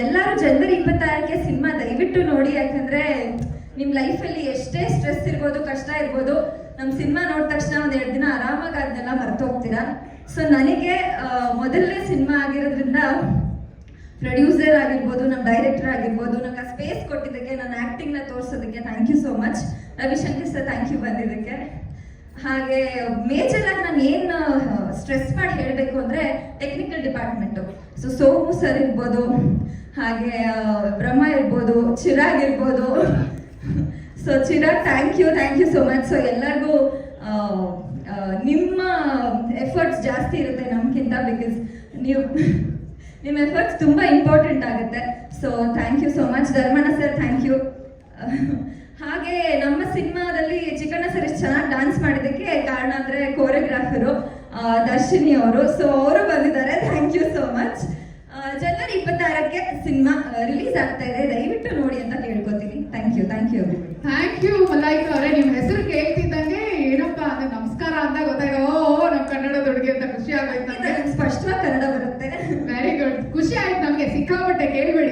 ಎಲ್ಲರೂ ಜನವರಿ 26ಕ್ಕೆ ಸಿನಿಮಾ ದಯವಿಟ್ಟು ನೋಡಿ. ಯಾಕಂದ್ರೆ ನಿಮ್ಮ ಲೈಫಲ್ಲಿ ಎಷ್ಟೇ ಸ್ಟ್ರೆಸ್ ಇರ್ಬೋದು, ಕಷ್ಟ ಇರ್ಬೋದು, ನಮ್ಮ ಸಿನಿಮಾ ನೋಡಿದ ತಕ್ಷಣ ಒಂದು 2 ದಿನ ಆರಾಮಾಗಿ ಅದನ್ನೆಲ್ಲ ಮರ್ತು ಹೋಗ್ತೀರಾ. ಸೊ ನನಗೆ ಮೊದಲನೇ ಸಿನಿಮಾ ಆಗಿರೋದ್ರಿಂದ ಪ್ರೊಡ್ಯೂಸರ್ ಆಗಿರ್ಬೋದು, ನಮ್ಮ ಡೈರೆಕ್ಟರ್ ಆಗಿರ್ಬೋದು, ನಂಗೆ ಆ ಸ್ಪೇಸ್ ಕೊಟ್ಟಿದ್ದಕ್ಕೆ, ನನ್ನ ಆ್ಯಕ್ಟಿಂಗ್ನ ತೋರಿಸೋದಕ್ಕೆ thank you so much. Ravishankar sir thank you ಬಂದಿದ್ದಕ್ಕೆ. ಹಾಗೆ ಮೇಜರ್ ಆಗಿ ನಾನು ಏನು ಸ್ಟ್ರೆಸ್ ಮಾಡಿ ಹೇಳಬೇಕು ಅಂದರೆ technical department. So Somu sir ಇರ್ಬೋದು, ಹಾಗೆ ಬ್ರಹ್ಮ ಇರ್ಬೋದು, ಚಿರಾಗ್ ಇರ್ಬೋದು. So Chirag thank you so much. So ಎಲ್ಲರಿಗೂ ನಿಮ್ಮ ಎಫರ್ಟ್ಸ್ ಜಾಸ್ತಿ ಇರುತ್ತೆ ನಮ್ಗಿಂತ, ಬಿಕಾಸ್ ನಿಮ್ಮ ಎಫರ್ಟ್ಸ್ ತುಂಬ ಇಂಪಾರ್ಟೆಂಟ್ ಆಗುತ್ತೆ. So thank you so much. Dharmanna sir thank you. ಹಾಗೆ ನಮ್ಮ ಸಿನಿಮಾದಲ್ಲಿ ಚಿಕ್ಕಣ್ಣ ಸರ್ ಎಷ್ಟು ಚೆನ್ನಾಗಿ ಡ್ಯಾನ್ಸ್ ಮಾಡಿದ್ದಕ್ಕೆ ಕಾರಣ ಅಂದರೆ ಕೋರಿಯೋಗ್ರಾಫರು ದರ್ಶಿನಿ ಅವರು. ಸೊ ಅವರು ಬಂದಿದ್ದಾರೆ, ಥ್ಯಾಂಕ್ ಯು ಸೋ ಮಚ್. ಜನವರಿ 26ಕ್ಕೆ ಸಿನಿಮಾ ರಿಲೀಸ್ ಆಗ್ತಾ ಇದೆ, ದಯವಿಟ್ಟು ನೋಡಿ ಅಂತ ಕೇಳ್ಕೊತೀನಿ. Thank you everybody. Thank you Malaika ಅವರೇ. ನಿಮ್ಮ ಹೆಸರು ಕೇಳ್ತಿದ್ದಂಗೆ ಏನಪ್ಪ ಅಂದ್ರೆ ನಮಸ್ಕಾರ ಅಂತ ಗೊತ್ತಾಗ ನಮ್ಮ ಕನ್ನಡದ ಹುಡುಗಿ ಅಂತ ಖುಷಿ ಆಗೋಯ್ತು. ಸ್ಪಷ್ಟವಾಗಿ ಕನ್ನಡ ಬರುತ್ತೆ. ವೆರಿ ಗುಡ್, ಖುಷಿ ಆಯ್ತು ನಮಗೆ ಸಿಕ್ಕಾಪಟ್ಟೆ ಕೇಳ್ಬಿಡಿ.